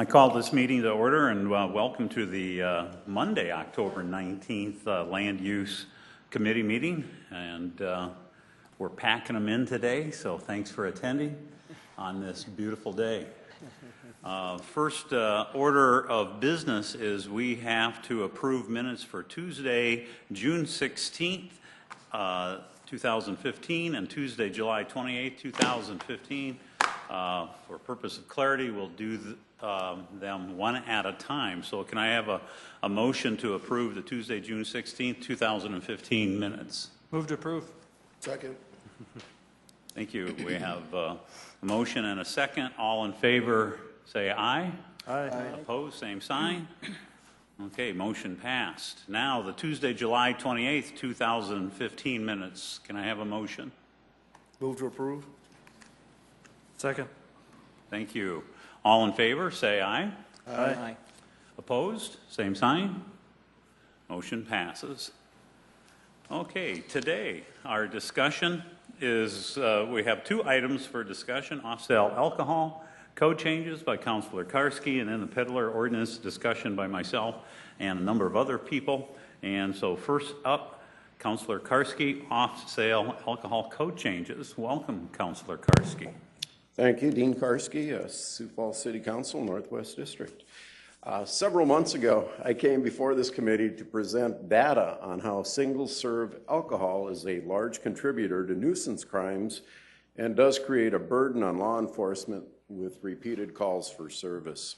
I call this meeting to order and welcome to the Monday, October 19th Land Use Committee meeting. And we're packing them in today, so thanks for attending on this beautiful day. First order of business is we have to approve minutes for Tuesday, June 16th, 2015 and Tuesday, July 28th, 2015. For purpose of clarity, we'll do them one at a time. So can I have a motion to approve the Tuesday, June 16th, 2015 minutes? Move to approve. Second. Thank you. We have a motion and a second. All in favor, say aye. Aye. Opposed, same sign. Okay, motion passed. Now the Tuesday, July 28th, 2015 minutes. Can I have a motion? Move to approve. Second. Thank you. All in favor, say aye. Aye. Opposed? Same sign. Motion passes. Okay, today our discussion is, we have two items for discussion: off-sale alcohol code changes by Councilor Karski, and then the peddler ordinance discussion by myself and a number of other people. And so first up, Councilor Karski, off-sale alcohol code changes. Welcome, Councilor Karski. Thank you, Dean Karski, Sioux Falls City Council, Northwest District. Several months ago, I came before this committee to present data on how single-serve alcohol is a large contributor to nuisance crimes and does create a burden on law enforcement with repeated calls for service.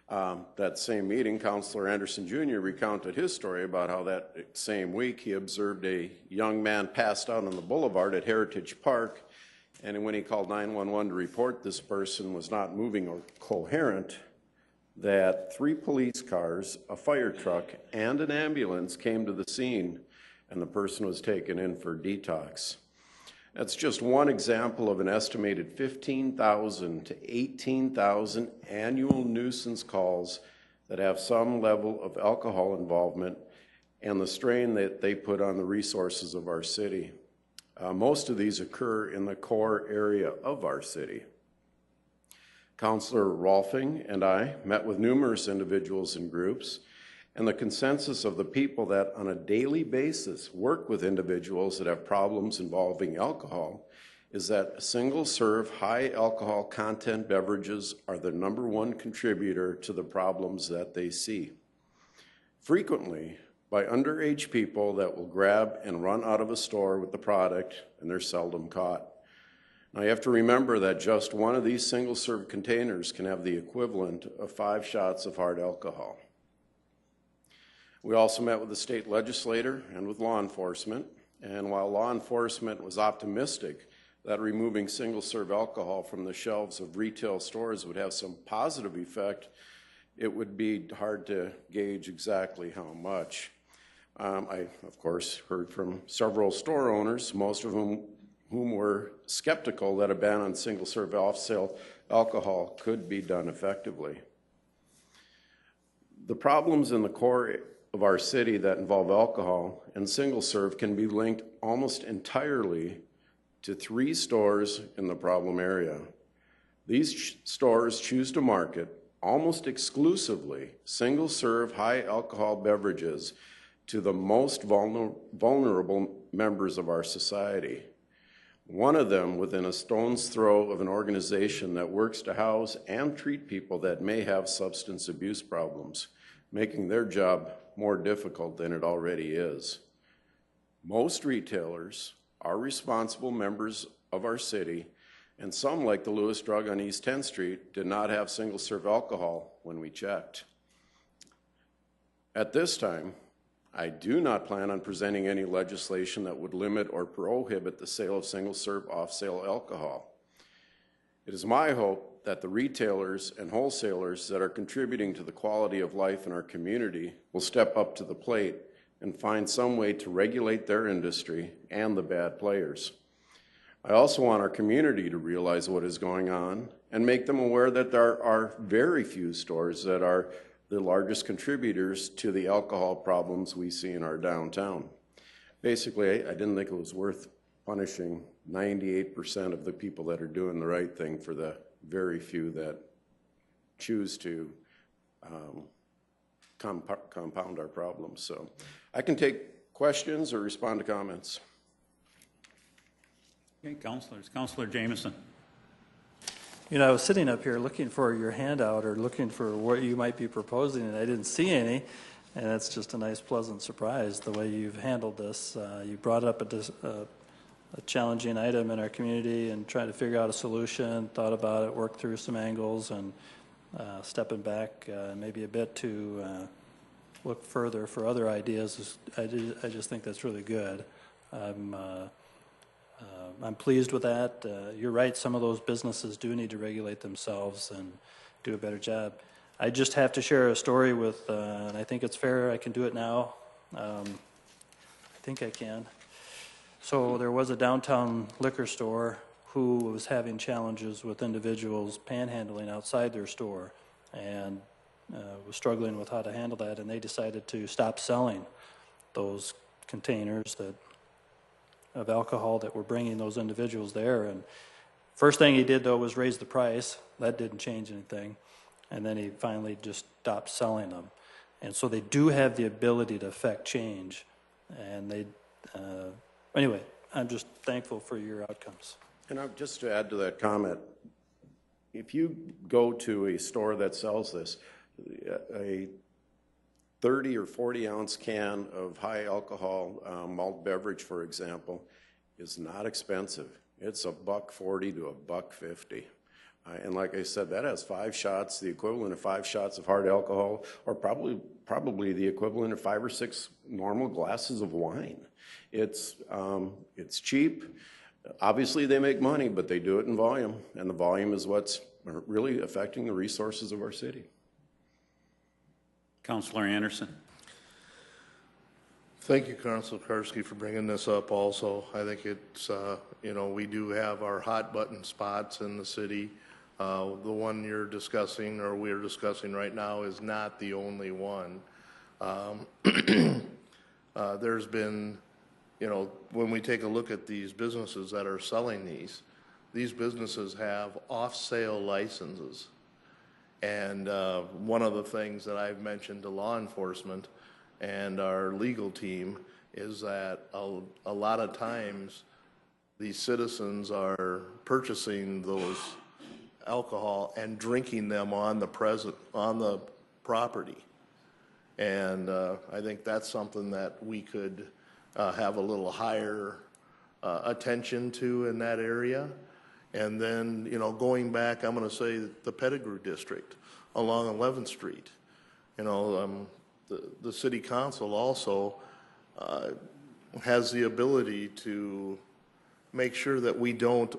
That same meeting, Councilor Anderson Jr. recounted his story about how that same week he observed a young man passed out on the boulevard at Heritage Park. And when he called 911 to report this person was not moving or coherent, that 3 police cars, a fire truck, and an ambulance came to the scene, and the person was taken in for detox. That's just one example of an estimated 15,000 to 18,000 annual nuisance calls that have some level of alcohol involvement and the strain that they put on the resources of our city. Most of these occur in the core area of our city. Councilor Rolfing and I met with numerous individuals and groups, and the consensus of the people that on a daily basis work with individuals that have problems involving alcohol is that single-serve high alcohol content beverages are the #1 contributor to the problems that they see. Frequently, by underage people that will grab and run out of a store with the product, and they're seldom caught. Now you have to remember that just one of these single-serve containers can have the equivalent of 5 shots of hard alcohol. We also met with the state legislator and with law enforcement, and while law enforcement was optimistic that removing single-serve alcohol from the shelves of retail stores would have some positive effect, it would be hard to gauge exactly how much. I, of course, heard from several store owners, most of whom were skeptical that a ban on single-serve off-sale alcohol could be done effectively. The problems in the core of our city that involve alcohol and single-serve can be linked almost entirely to 3 stores in the problem area. These stores choose to market almost exclusively single-serve high alcohol beverages to the most vulnerable members of our society. One of them within a stone's throw of an organization that works to house and treat people that may have substance abuse problems, making their job more difficult than it already is. Most retailers are responsible members of our city, and some, like the Lewis Drug on East 10th Street, did not have single-serve alcohol when we checked. At this time, I do not plan on presenting any legislation that would limit or prohibit the sale of single-serve off-sale alcohol. It is my hope that the retailers and wholesalers that are contributing to the quality of life in our community will step up to the plate and find some way to regulate their industry and the bad players. I also want our community to realize what is going on and make them aware that there are very few stores that are the largest contributors to the alcohol problems we see in our downtown. Basically, I didn't think it was worth punishing 98% of the people that are doing the right thing for the very few that choose to compound our problems. So I can take questions or respond to comments. Okay, councilors. Councilor Jameson. You know, I was sitting up here looking for your handout or looking for what you might be proposing, and I didn't see any. And that's just a nice, pleasant surprise, the way you've handled this. You brought up a challenging item in our community and tried to figure out a solution, thought about it, worked through some angles, and stepping back maybe a bit to look further for other ideas. I just think that's really good. I'm pleased with that. You're right, some of those businesses do need to regulate themselves and do a better job. I just have to share a story with, and I think it's fair, I can do it now. I think I can. So there was a downtown liquor store who was having challenges with individuals panhandling outside their store and was struggling with how to handle that, and they decided to stop selling those containers of alcohol that were bringing those individuals there. And first thing he did, though, was raise the price. That didn't change anything. And then he finally just stopped selling them. And so they do have the ability to affect change. And they, anyway, I'm just thankful for your outcomes. And just to add to that comment, if you go to a store that sells this, a 30 or 40 ounce can of high alcohol malt beverage, for example, is not expensive. It's $1.40 to $1.50. And like I said, that has 5 shots, the equivalent of 5 shots of hard alcohol, or probably the equivalent of 5 or 6 normal glasses of wine. It's cheap. Obviously, they make money, but they do it in volume, and the volume is what's really affecting the resources of our city. Councilor Anderson. Thank you, Councilor Karski, for bringing this up also. I think it's, you know, we do have our hot button spots in the city. The one you're discussing, or we're discussing right now, is not the only one. There's been, you know, when we take a look at these businesses that are selling these businesses have off-sale licenses. And one of the things that I've mentioned to law enforcement and our legal team is that a lot of times these citizens are purchasing those alcohol and drinking them on the property. And I think that's something that we could have a little higher attention to in that area. And then, you know, going back, I'm going to say the Pettigrew District along 11th Street. You know, the City Council also has the ability to make sure that we don't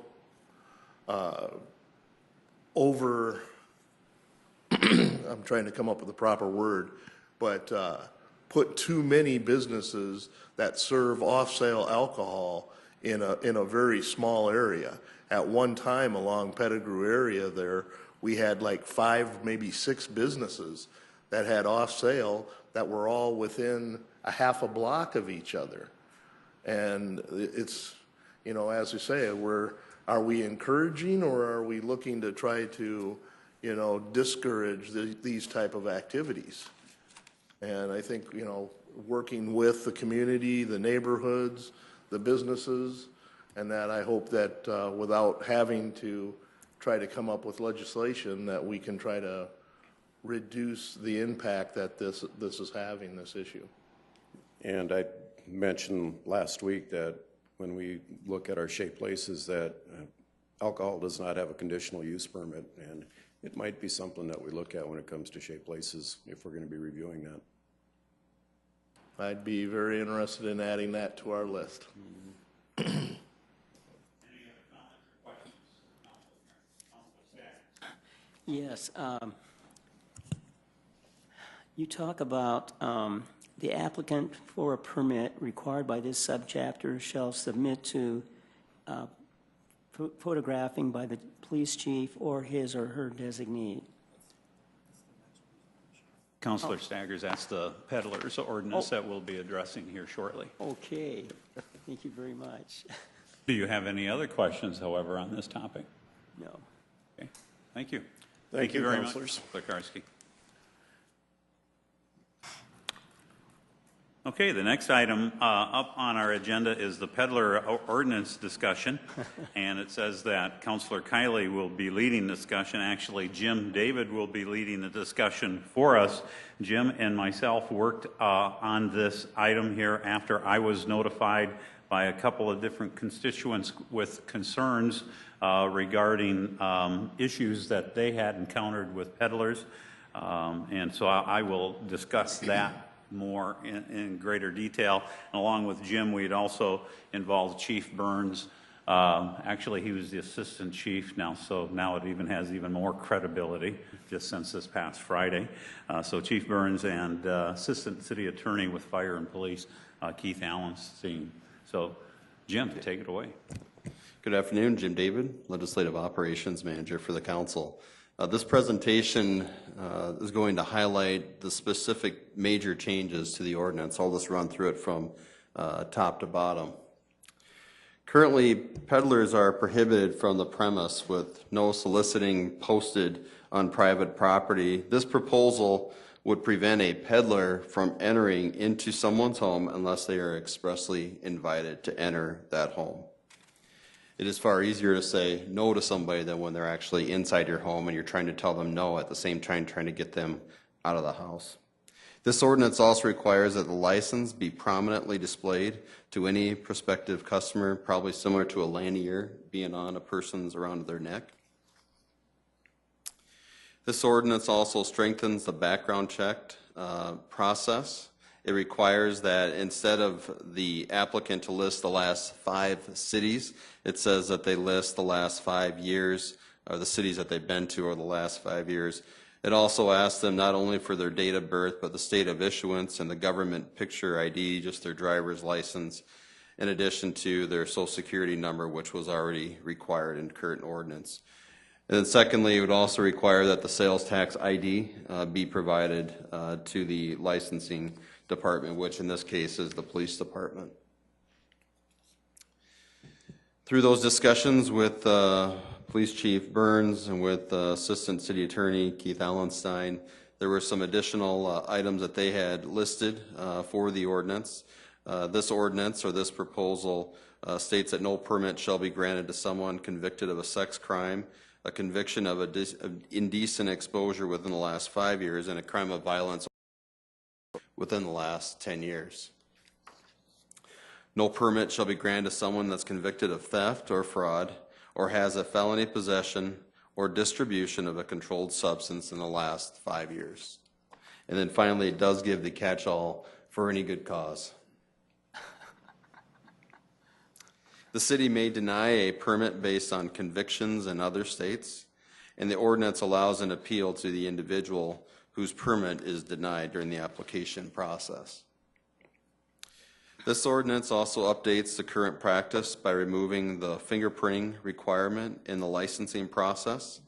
I'm trying to come up with the proper word, but put too many businesses that serve off-sale alcohol in a very small area. At one time along Pettigrew area there, we had like 5, maybe 6 businesses that had off-sale that were all within a half a block of each other. And it's, you know, as you say, are we encouraging, or are we looking to try to, you know, discourage these type of activities? And I think, you know, working with the community, the neighborhoods, the businesses, and that I hope that without having to try to come up with legislation, that we can try to reduce the impact that this is having, this issue. And I mentioned last week that when we look at our Shea Places, that alcohol does not have a conditional use permit, and it might be something that we look at when it comes to Shea Places if we're going to be reviewing that. I'd be very interested in adding that to our list. Yes. You talk about the applicant for a permit required by this subchapter shall submit to photographing by the police chief or his or her designee. Councilor Staggers, that's the peddlers ordinance that we'll be addressing here shortly. Okay. Thank you very much. Do you have any other questions, however, on this topic? No. Okay. Thank you. Thank you very much, councilors. Lekarski. Okay, the next item up on our agenda is the peddler ordinance discussion, and it says that Councilor Kiley will be leading discussion. Actually, Jim David will be leading the discussion for us. Jim and myself worked on this item here after I was notified by a couple of different constituents with concerns regarding issues that they had encountered with peddlers, and so I will discuss that more in greater detail. And along with Jim, we'd also involved Chief Burns. Actually, he was the assistant chief now, so now it even has even more credibility just since this past Friday. So Chief Burns and assistant city attorney with fire and police, Keith Allenstein. So Jim, take it away. Good afternoon, Jim David, Legislative Operations Manager for the Council. This presentation is going to highlight the specific major changes to the ordinance. I'll just run through it from top to bottom. Currently, peddlers are prohibited from the premise with no soliciting posted on private property. This proposal would prevent a peddler from entering into someone's home unless they are expressly invited to enter that home. It is far easier to say no to somebody than when they're actually inside your home and you're trying to tell them no at the same time trying to get them out of the house. This ordinance also requires that the license be prominently displayed to any prospective customer, probably similar to a lanyard being on a person's around their neck. This ordinance also strengthens the background check process. It requires that instead of the applicant to list the last 5 cities, it says that they list the last 5 years, or the cities that they've been to over the last 5 years. It also asks them not only for their date of birth, but the state of issuance and the government picture ID, just their driver's license, in addition to their social security number, which was already required in current ordinance. And then secondly, it would also require that the sales tax ID be provided to the licensing department, which in this case is the police department. Through those discussions with Police Chief Burns and with Assistant City Attorney Keith Allenstein, there were some additional items that they had listed for the ordinance. This ordinance or this proposal states that no permit shall be granted to someone convicted of a sex crime, a conviction of indecent exposure within the last 5 years, and a crime of violence within the last 10 years. No permit shall be granted to someone that's convicted of theft or fraud or has a felony possession or distribution of a controlled substance in the last 5 years. And then finally, it does give the catch-all for any good cause. The city may deny a permit based on convictions in other states, and the ordinance allows an appeal to the individual whose permit is denied during the application process. This ordinance also updates the current practice by removing the fingerprinting requirement in the licensing process.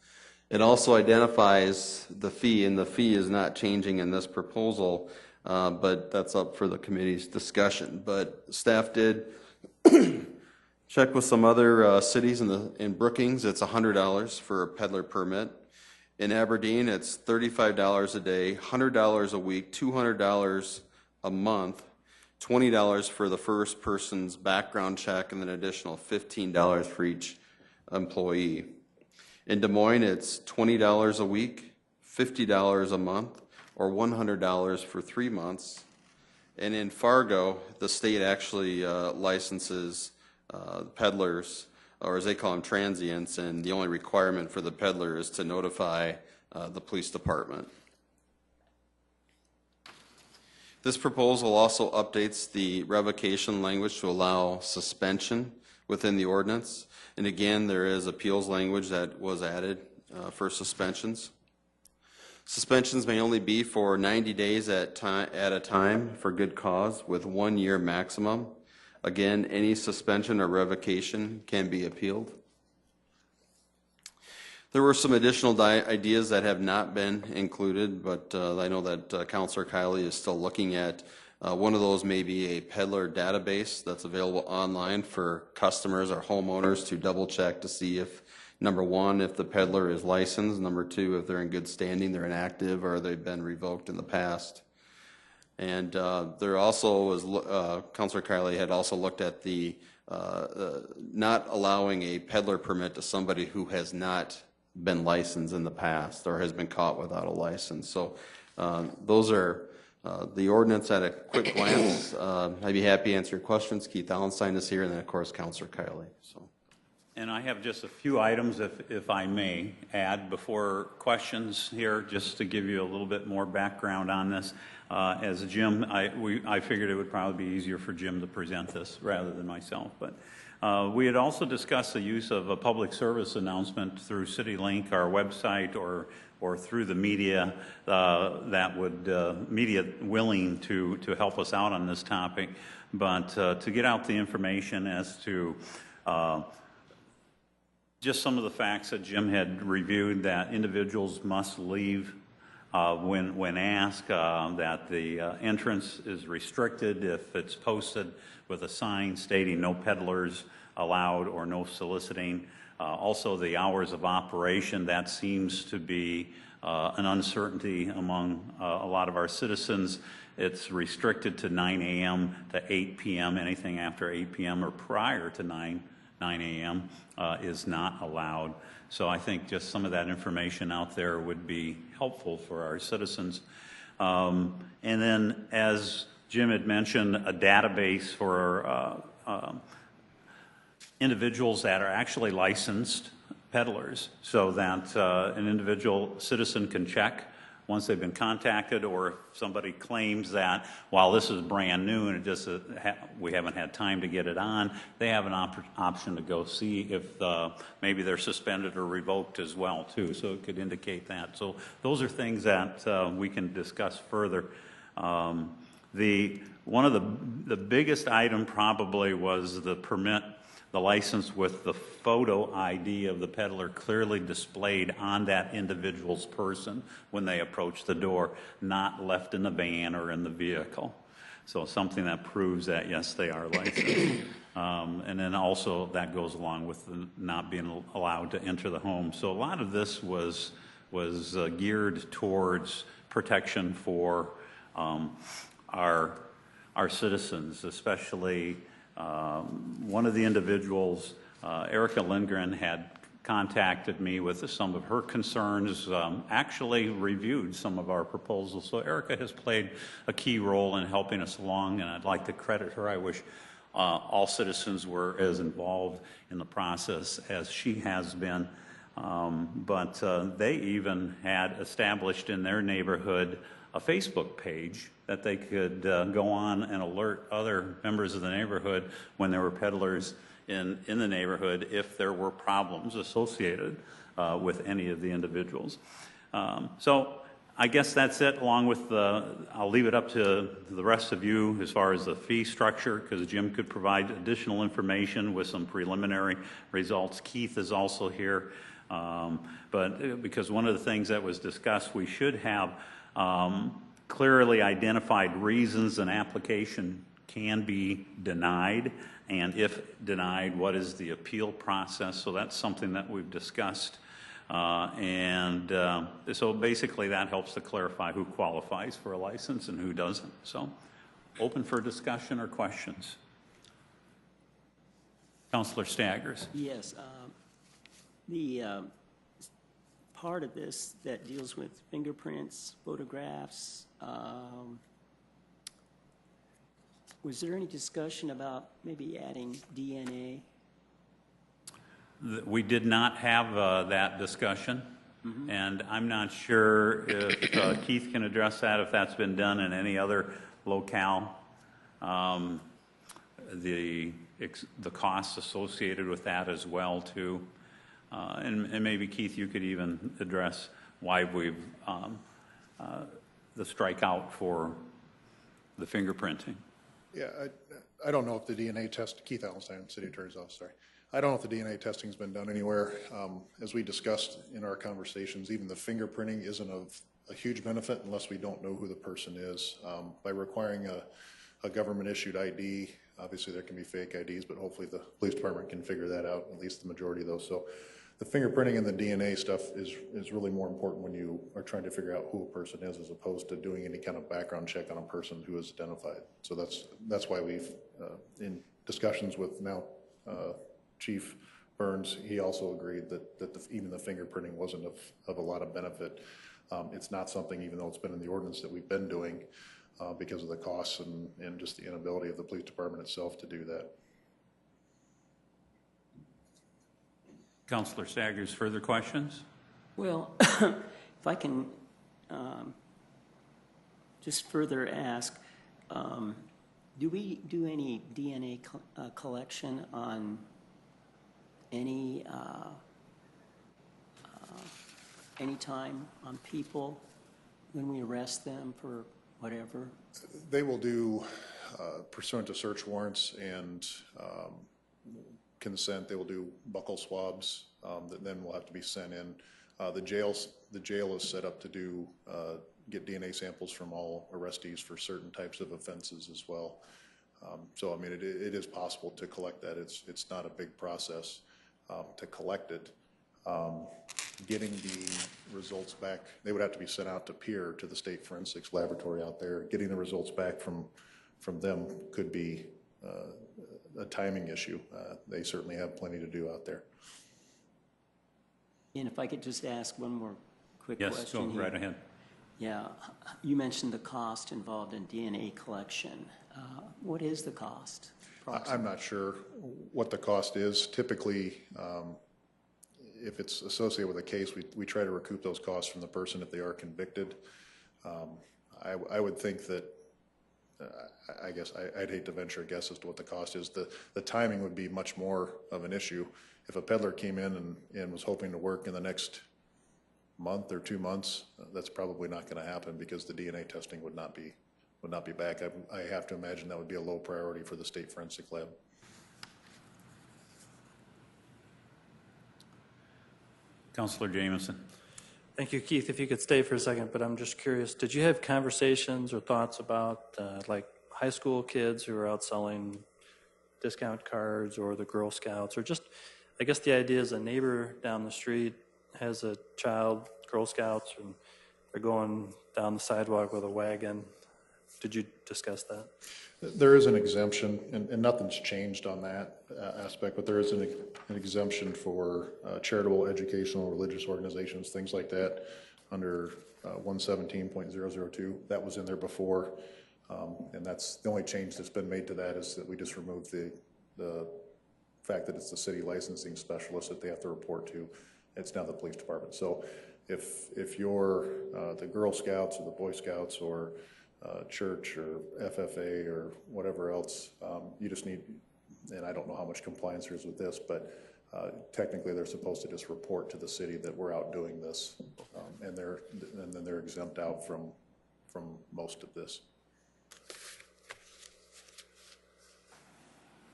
It also identifies the fee, and the fee is not changing in this proposal, but that's up for the committee's discussion. But staff did check with some other cities in Brookings. It's $100 for a peddler permit. In Aberdeen, it's $35 a day, $100 a week, $200 a month, $20 for the first person's background check, and then an additional $15 for each employee. In Des Moines, it's $20 a week, $50 a month, or $100 for 3 months. And in Fargo, the state actually licenses peddlers, or as they call them, transients, and the only requirement for the peddler is to notify the police department. This proposal also updates the revocation language to allow suspension within the ordinance. And again, there is appeals language that was added for suspensions. Suspensions may only be for 90 days at a time for good cause with 1 year maximum. Again, any suspension or revocation can be appealed. There were some additional ideas that have not been included, but I know that Councilor Kiley is still looking at. One of those may be a peddler database that's available online for customers or homeowners to double check to see if Number one, if the peddler is licensed. Number two, if they're in good standing, they're inactive, or they've been revoked in the past. And there also was, Councilor Kiley had also looked at the not allowing a peddler permit to somebody who has not been licensed in the past or has been caught without a license. So those are the ordinance at a quick glance. I'd be happy to answer your questions. Keith Allenstein is here, and then of course Councilor Kiley. So. And I have just a few items, if I may, add before questions here, just to give you a little bit more background on this. As Jim, I figured it would probably be easier for Jim to present this rather than myself. But we had also discussed the use of a public service announcement through CityLink, our website, or through the media that would media willing to help us out on this topic, but to get out the information as to just some of the facts that Jim had reviewed, that individuals must leave when asked, that the entrance is restricted if it's posted with a sign stating no peddlers allowed or no soliciting. Also the hours of operation, that seems to be an uncertainty among a lot of our citizens. It's restricted to 9 a.m. to 8 p.m. Anything after 8 p.m. or prior to 9 a.m. Is not allowed. So I think just some of that information out there would be helpful for our citizens. And then, as Jim had mentioned, a database for individuals that are actually licensed peddlers, so that an individual citizen can check once they've been contacted, or if somebody claims that while this is brand new and it just we haven't had time to get it on, they have an option to go see if maybe they're suspended or revoked as well too. So it could indicate that. So those are things that we can discuss further. One of the biggest item probably was the permit, the license with the photo ID of the peddler clearly displayed on that individual's person when they approach the door, not left in the van or in the vehicle. So something that proves that, yes, they are licensed. And then also that goes along with the not being allowed to enter the home. So a lot of this was geared towards protection for our citizens, especially one of the individuals, Erica Lindgren, had contacted me with some of her concerns, actually reviewed some of our proposals. So Erica has played a key role in helping us along, and I'd like to credit her. I wish all citizens were as involved in the process as she has been. But they even had established in their neighborhood a Facebook page that they could go on and alert other members of the neighborhood when there were peddlers in the neighborhood if there were problems associated with any of the individuals. So I guess that's it, along with I'll leave it up to the rest of you as far as the fee structure, because Jim could provide additional information with some preliminary results. Keith is also here. But because one of the things that was discussed, we should have clearly identified reasons an application can be denied, and if denied, what is the appeal process. So that's something that we've discussed. So basically that helps to clarify who qualifies for a license and who doesn't. So open for discussion or questions. Councilor Staggers. Yes. The part of this that deals with fingerprints, photographs, was there any discussion about maybe adding DNA? We did not have that discussion, and I'm not sure if Keith can address that, if that's been done in any other locale. The costs associated with that as well too. And maybe Keith, you could even address why we've the strikeout for the fingerprinting. Yeah, I don't know if the DNA test, Keith Allenstein, City Attorney's Office, sorry. I don't know if the DNA testing's been done anywhere. As we discussed in our conversations, even the fingerprinting isn't of a huge benefit unless we don't know who the person is. By requiring a government-issued ID, obviously there can be fake IDs, but hopefully the police department can figure that out, at least the majority of those. So the fingerprinting and the DNA stuff is really more important when you are trying to figure out who a person is, as opposed to doing any kind of background check on a person who is identified. So that's why we've, in discussions with now Chief Burns, he also agreed that even the fingerprinting wasn't of a lot of benefit. It's not something, even though it's been in the ordinance, that we've been doing because of the costs and just the inability of the police department itself to do that. Councilor Staggers, further questions? Well, if I can just further ask, do we do any DNA collection on any time on people when we arrest them for whatever? They will do, pursuant to search warrants and consent, they will do buccal swabs that then will have to be sent in. The jail is set up to do get DNA samples from all arrestees for certain types of offenses as well. So I mean, it is possible to collect that. It's not a big process to collect it. Getting the results back, they would have to be sent out to peer to the state forensics laboratory out there. Getting the results back from them could be a timing issue. They certainly have plenty to do out there. And if I could just ask one more quick Yes, question. go right ahead. Yeah, you mentioned the cost involved in DNA collection. What is the cost? I'm not sure what the cost is. Typically, if it's associated with a case, we try to recoup those costs from the person if they are convicted. I would think that, I guess I'd hate to venture a guess as to what the cost is. The timing would be much more of an issue. If a peddler came in and was hoping to work in the next month or 2 months, that's probably not going to happen because the DNA testing would not be back. I have to imagine that would be a low priority for the state forensic lab. Councilor Jamison. Thank you, Keith. If you could stay for a second, but I'm just curious, did you have conversations or thoughts about like high school kids who are out selling discount cards, or the Girl Scouts, or just, I guess the idea is a neighbor down the street has a child, Girl Scouts, and they're going down the sidewalk with a wagon. Did you discuss that? There is an exemption, and nothing's changed on that aspect, but there is an exemption for charitable, educational, religious organizations, things like that, under 117.002. That was in there before, and that's the only change that's been made to that, is that we just removed the fact that it's the city licensing specialist that they have to report to. It's now the police department. So if you're the Girl Scouts or the Boy Scouts or church or FFA or whatever else, you just need, and I don't know how much compliance there is with this, but technically they're supposed to just report to the city that we're out doing this, and then they're exempt out from most of this.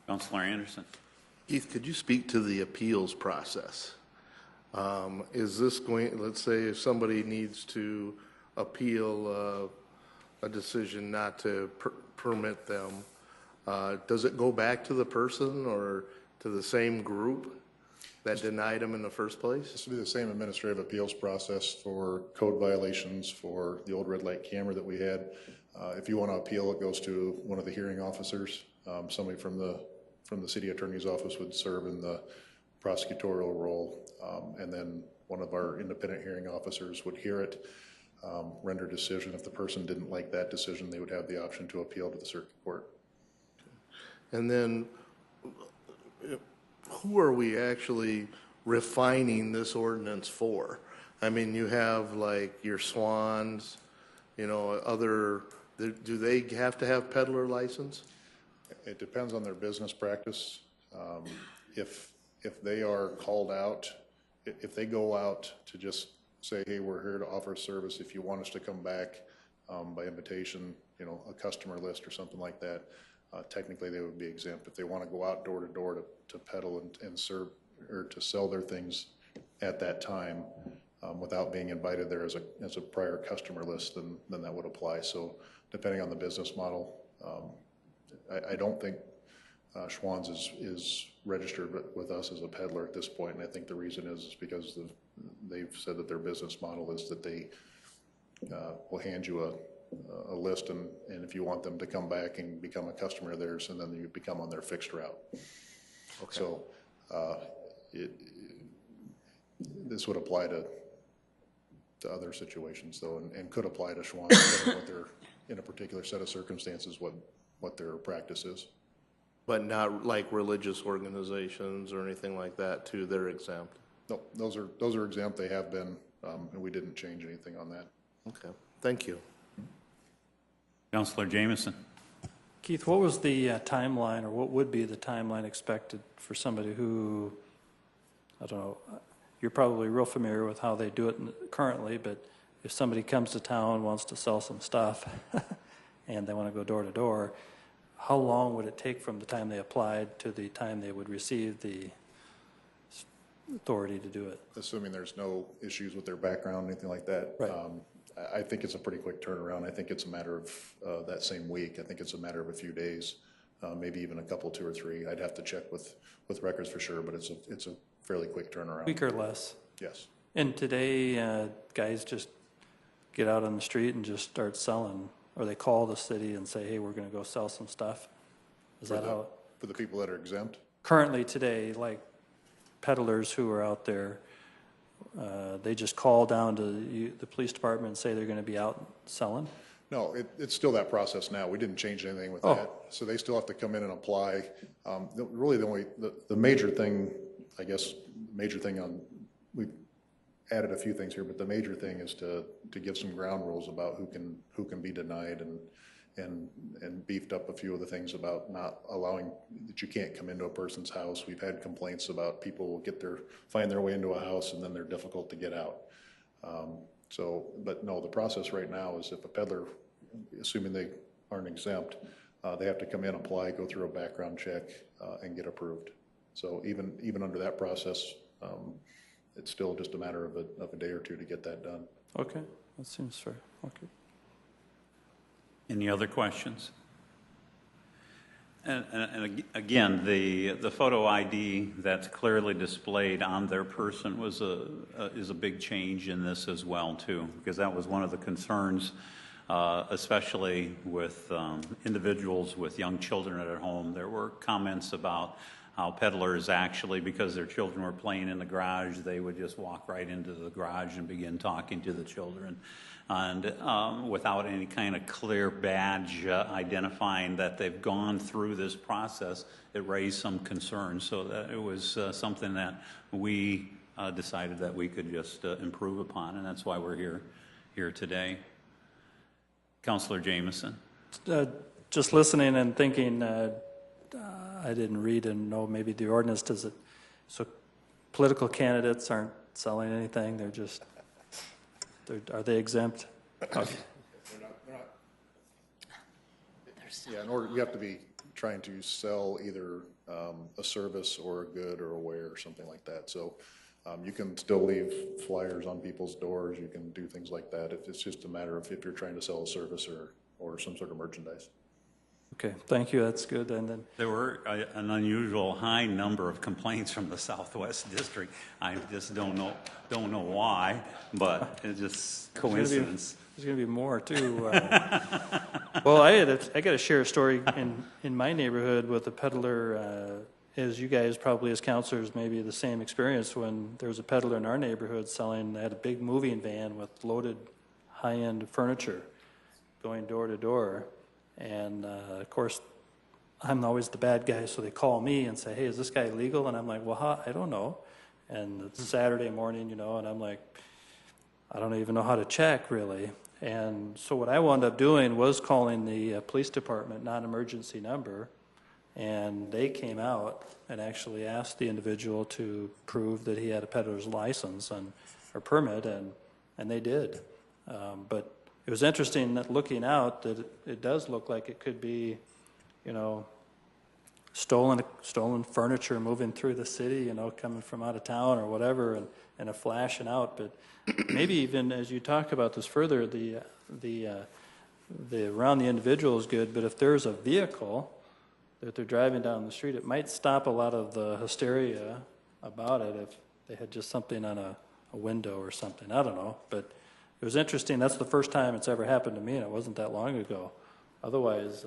Councilor Anderson. Keith, could you speak to the appeals process? Is this going, let's say if somebody needs to appeal a decision not to permit them, does it go back to the person or to the same group that denied them in the first place? This would be the same administrative appeals process for code violations for the old red light camera that we had. If you want to appeal, it goes to one of the hearing officers. Somebody from the city attorney's office would serve in the prosecutorial role, and then one of our independent hearing officers would hear it, render a decision. If the person didn't like that decision, they would have the option to appeal to the circuit court. And then who are we actually refining this ordinance for? I mean, you have like your Swans, you know, other, do they have to have peddler license? It depends on their business practice. If they are called out, if they go out to just say, hey, we're here to offer service, if you want us to come back by invitation, you know, a customer list or something like that, technically they would be exempt. If they want to go out door to door to peddle and serve or to sell their things at that time without being invited there as a prior customer list, then that would apply. So depending on the business model, I don't think Schwann's is registered with us as a peddler at this point, and I think the reason is because they've said that their business model is that they will hand you a list, and if you want them to come back and become a customer of theirs, and then you become on their fixed route. Okay. So this would apply to other situations, though, and could apply to Schwann, depending on what they're, in a particular set of circumstances, what their practice is. But not like religious organizations or anything like that, too, they're exempt? No, those are exempt, they have been, and we didn't change anything on that. Okay, thank you. Councilor Jameson. Keith, what was the timeline, or what would be the timeline expected for somebody who, I don't know, you're probably real familiar with how they do it currently, but if somebody comes to town, wants to sell some stuff, and they want to go door to door, how long would it take from the time they applied to the time they would receive the authority to do it? Assuming there's no issues with their background, anything like that. Right. I think it's a pretty quick turnaround. I think it's a matter of that same week. I think it's a matter of a few days, maybe even a couple, 2 or 3. I'd have to check with records for sure, but it's a fairly quick turnaround. Week or less. Yes. And today, guys just get out on the street and just start selling, or they call the city and say, hey, we're going to go sell some stuff. Is that how? For the people that are exempt? Currently today, like peddlers who are out there, they just call down to the police department and say they're going to be out selling? No, it's still that process now. We didn't change anything with that. So they still have to come in and apply. Really the major thing, I guess, we've added a few things here, but the major thing is to give some ground rules about who can be denied, and beefed up a few of the things about not allowing that you can't come into a person's house. We've had complaints about people will find their way into a house and then they're difficult to get out. But no, the process right now is if a peddler, assuming they aren't exempt, they have to come in, apply, go through a background check, and get approved. So even under that process, it's still just a matter of a day or two to get that done. Okay, that seems fair. Okay. Any other questions? And again, the photo ID that's clearly displayed on their person is a big change in this as well too, because that was one of the concerns, especially with individuals with young children at home. There were comments about how peddlers actually, because their children were playing in the garage, they would just walk right into the garage and begin talking to the children. And without any kind of clear badge identifying that they've gone through this process, it raised some concerns. So that it was something that we decided that we could just improve upon, and that's why we're here today. Councilor Jameson. Just listening and thinking, I didn't read and know maybe the ordinance does it. So political candidates aren't selling anything. They're just. Are they exempt? Okay. They're not. Yeah, in order, you have to be trying to sell either a service or a good or a ware or something like that. So you can still leave flyers on people's doors. You can do things like that. It's just a matter of if you're trying to sell a service or some sort of merchandise. Okay, thank you. That's good. And then there were an unusual high number of complaints from the Southwest District. I just don't know why, but it's just coincidence. There's going to be more too. Well, I got to share a story in my neighborhood with a peddler. As you guys probably as counselors maybe the same experience when there was a peddler in our neighborhood selling. They had a big moving van with loaded high-end furniture, going door to door. And, of course, I'm always the bad guy, so they call me and say, hey, is this guy legal? And I'm like, well, I don't know. And it's Saturday morning, and I'm like, I don't even know how to check, really. And so what I wound up doing was calling the police department non-emergency number, and they came out and actually asked the individual to prove that he had a peddler's license or permit, and they did. But it was interesting that looking out that it does look like it could be, stolen furniture moving through the city, coming from out of town or whatever, and a flashing out. But maybe even as you talk about this further, the around the individual is good. But if there's a vehicle that they're driving down the street. It might stop a lot of the hysteria about it if they had just something on a window or something. I don't know, but it was interesting. That's the first time it's ever happened to me, and it wasn't that long ago. Otherwise,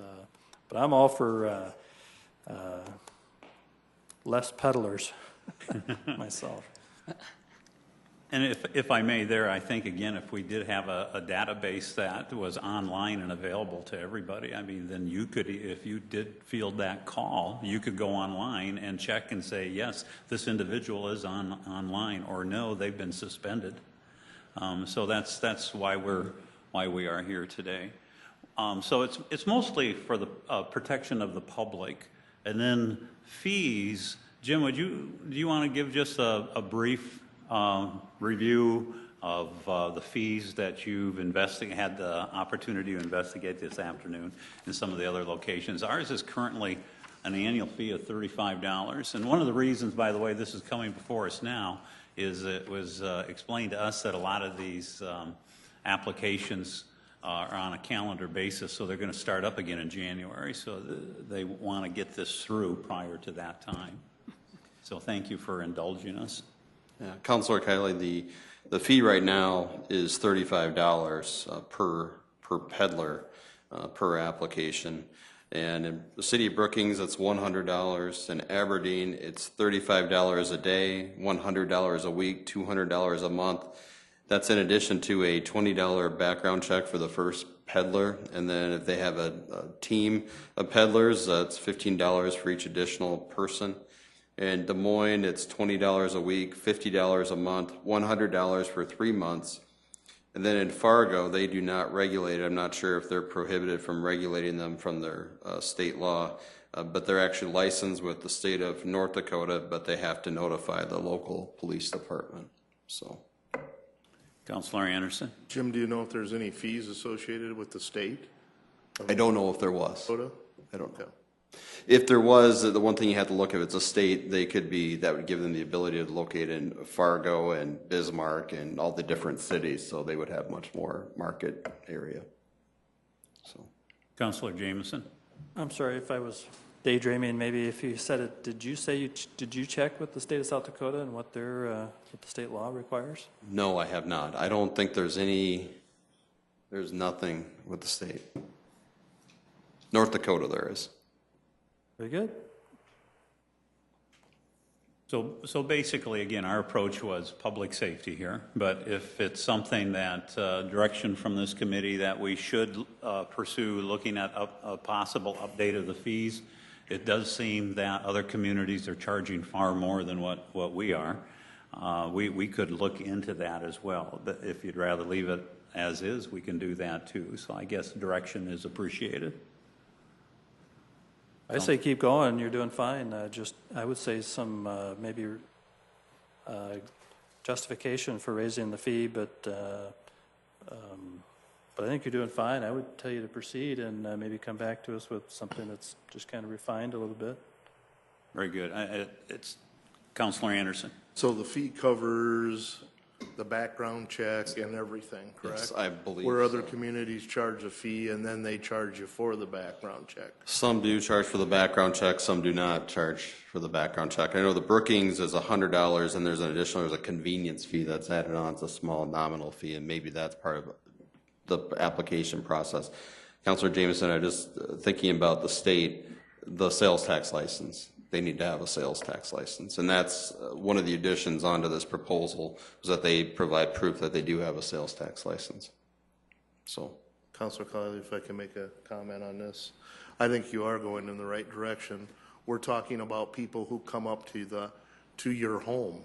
but I'm all for less peddlers myself. And if I may there, I think, again, if we did have a database that was online and available to everybody, I mean, then you could, if you did field that call, you could go online and check and say, yes, this individual is online, or no, they've been suspended. So that's why we are here today. So it's mostly for the protection of the public. And then fees, Jim, do you want to give just a brief review of the fees that you've had the opportunity to investigate this afternoon in some of the other locations? Ours is currently an annual fee of $35. And one of the reasons, by the way, this is coming before us now is it was explained to us that a lot of these applications are on a calendar basis, so they're going to start up again in January. So they want to get this through prior to that time. So thank you for indulging us. Yeah, Councilor Kiley, the fee right now is $35 per peddler per application. And in the city of Brookings, it's $100. In Aberdeen, it's $35 a day, $100 a week, $200 a month. That's in addition to a $20 background check for the first peddler. And then if they have a team of peddlers, it's $15 for each additional person. In Des Moines, it's $20 a week, $50 a month, $100 for 3 months. And then in Fargo, they do not regulate. I'm not sure if they're prohibited from regulating them from their state law, but they're actually licensed with the state of North Dakota, but they have to notify the local police department. So, Councilor Anderson? Jim, do you know if there's any fees associated with the state? I don't know if there was. Dakota? I don't know. Okay. If there was, the one thing you have to look at, if it's a state, they could be, that would give them the ability to locate in Fargo and Bismarck and all the different cities, so they would have much more market area. So, Councilor Jameson? I'm sorry if I was daydreaming. Maybe if you said it, did you check with the state of South Dakota and what the state law requires? no, I have not. I don't think there's nothing with the state. North Dakota there is. Very good. So basically, again, our approach was public safety here, but if it's something that direction from this committee that we should pursue looking at a possible update of the fees, it does seem that other communities are charging far more than what we are. We could look into that as well, but if you'd rather leave it as is, we can do that too. So I guess direction is appreciated. I say keep going. You're doing fine. I would say some maybe justification for raising the fee, but I think you're doing fine. I would tell you to proceed and maybe come back to us with something that's just kind of refined a little bit. Very good. It's Councilor Anderson. So the fee covers the background check and everything, correct? Yes, I believe Where other so. communities charge a fee and then they charge you for the background check. Some do charge for the background check, some do not charge for the background check. I know the Brookings is $100, and there's a convenience fee that's added on. It's a small nominal fee, and maybe that's part of the application process. Councilor Jameson, I'm just thinking about the state, the sales tax license. They need to have a sales tax license, and that's one of the additions onto this proposal, is that they provide proof that they do have a sales tax license. So, Councilor Kiley, if I can make a comment on this. I think you are going in the right direction. We're talking about people who come up to your home.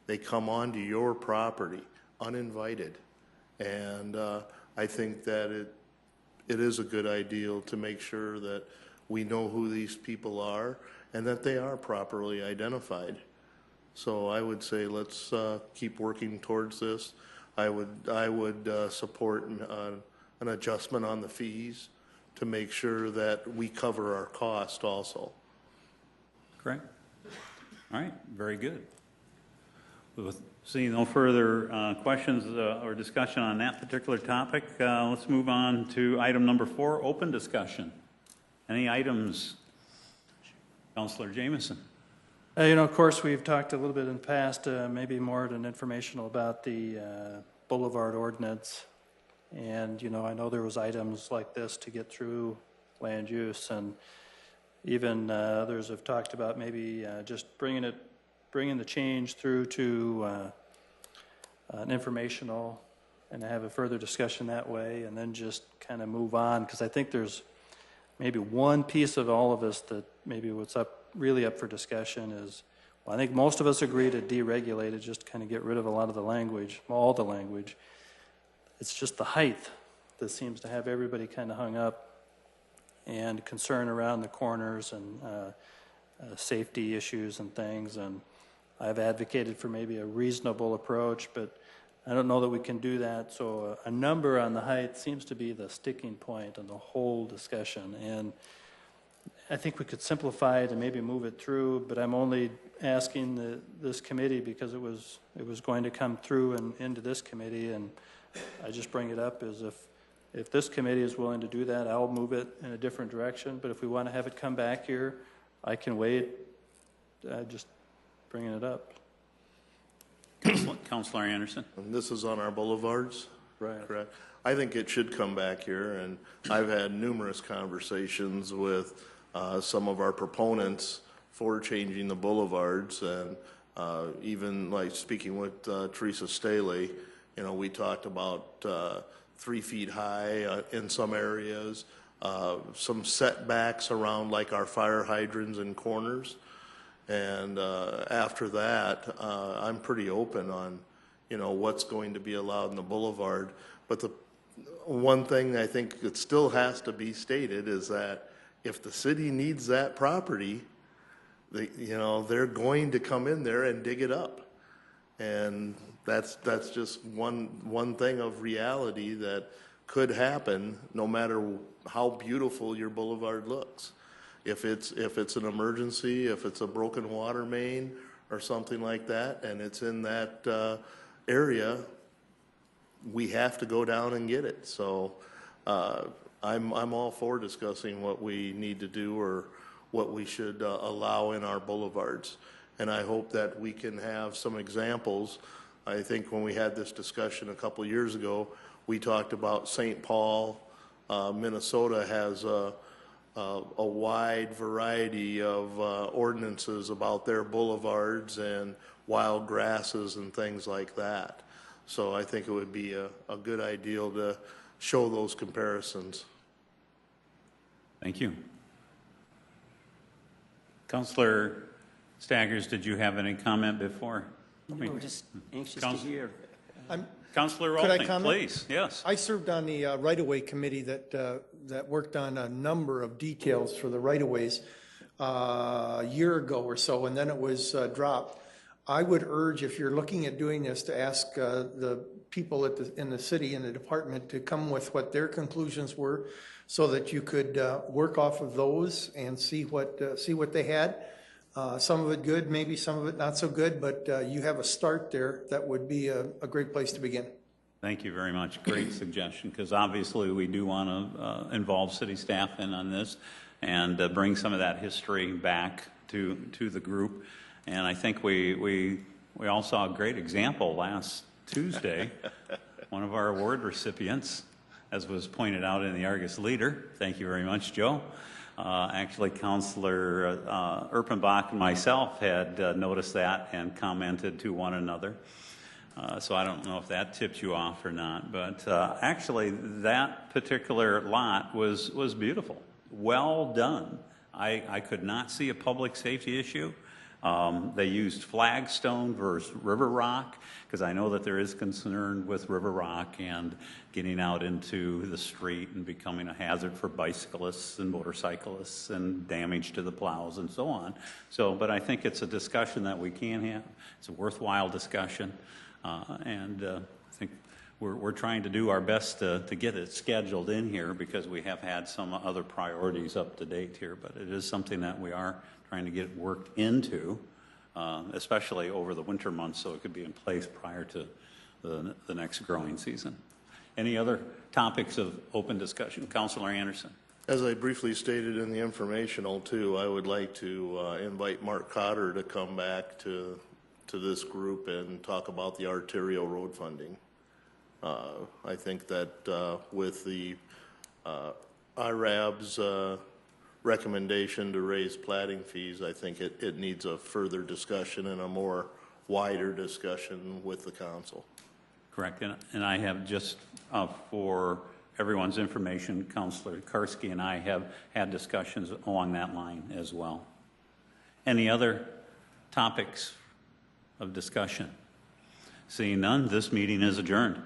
They come onto your property uninvited. And I think that it is a good idea to make sure that we know who these people are and that they are properly identified. So I would say let's keep working towards this. I would support an adjustment on the fees to make sure that we cover our cost also. Correct. All right, very good. With seeing no further questions or discussion on that particular topic, let's move on to item number 4, open discussion. Any items Councilor Jameson. Of course, we've talked a little bit in the past, maybe more at an informational about the Boulevard ordinance. And, I know there was items like this to get through land use, and even others have talked about maybe just bringing the change through to an informational and have a further discussion that way, and then just kind of move on, because I think there's maybe one piece of all of this that maybe what's really up for discussion is, well, I think most of us agree to deregulate it, just kind of get rid of a lot of the language, all the language. It's just the height that seems to have everybody kind of hung up, and concern around the corners and safety issues and things. And I've advocated for maybe a reasonable approach, but I don't know that we can do that. So a number on the height seems to be the sticking point in the whole discussion. And I think we could simplify it and maybe move it through, but I'm only asking this committee because it was going to come through and into this committee, and I just bring it up as if this committee is willing to do that, I'll move it in a different direction. But if we want to have it come back here, I can wait. Just bringing it up. Councilor Anderson. And this is on our boulevards? Right. Correct. I think it should come back here, and I've had numerous conversations with some of our proponents for changing the boulevards, and even like speaking with Teresa Staley, we talked about 3 feet high in some areas, some setbacks around like our fire hydrants and corners. And after that, I'm pretty open on, what's going to be allowed in the boulevard. But the one thing I think that still has to be stated is that if the city needs that property, they're going to come in there and dig it up. And that's just one thing of reality that could happen no matter how beautiful your boulevard looks. If it's an emergency, if it's a broken water main or something like that, and it's in that area, we have to go down and get it. So I'm all for discussing what we need to do or what we should allow in our boulevards. And I hope that we can have some examples. I think when we had this discussion a couple of years ago, we talked about St. Paul, Minnesota has a wide variety of ordinances about their boulevards and wild grasses and things like that. So I think it would be a good idea to show those comparisons. Thank you. Councilor Staggers, did you have any comment before? No, we're just anxious to hear. Councilor Could I Rolfing, comment? please. Yes. I served on the right-of-way committee that worked on a number of details for the right-of-ways a year ago or so, and then it was dropped. I would urge, if you're looking at doing this, to ask the people in the city, in the department, to come with what their conclusions were, so that you could work off of those and see what they had. Some of it good, maybe some of it not so good, but you have a start there that would be a great place to begin. Thank you very much. Great suggestion, because obviously we do want to involve city staff in on this and bring some of that history back to the group. And I think we all saw a great example last Tuesday. One of our award recipients, as was pointed out in the Argus Leader. Thank you very much, Joe. Actually, Councilor Erpenbach and myself had noticed that and commented to one another. So I don't know if that tipped you off or not, but actually that particular lot was beautiful. Well done. I could not see a public safety issue. They used flagstone versus river rock, because I know that there is concern with river rock and getting out into the street and becoming a hazard for bicyclists and motorcyclists and damage to the plows and so on. So, but I think it's a discussion that we can have. It's a worthwhile discussion, and I think we're trying to do our best to get it scheduled in here, because we have had some other priorities up to date here, but it is something that we are trying to get worked into, especially over the winter months, so it could be in place prior to the next growing season. Any other topics of open discussion? Councilor Anderson. As I briefly stated in the informational too, I would like to invite Mark Cotter to come back to this group and talk about the arterial road funding. I think that with the IRAB's recommendation to raise plating fees, I think it needs a further discussion and a more wider discussion with the council. Correct. And I have just for everyone's information, Councilor Karski and I have had discussions along that line as well. Any other topics of discussion? Seeing none, this meeting is adjourned.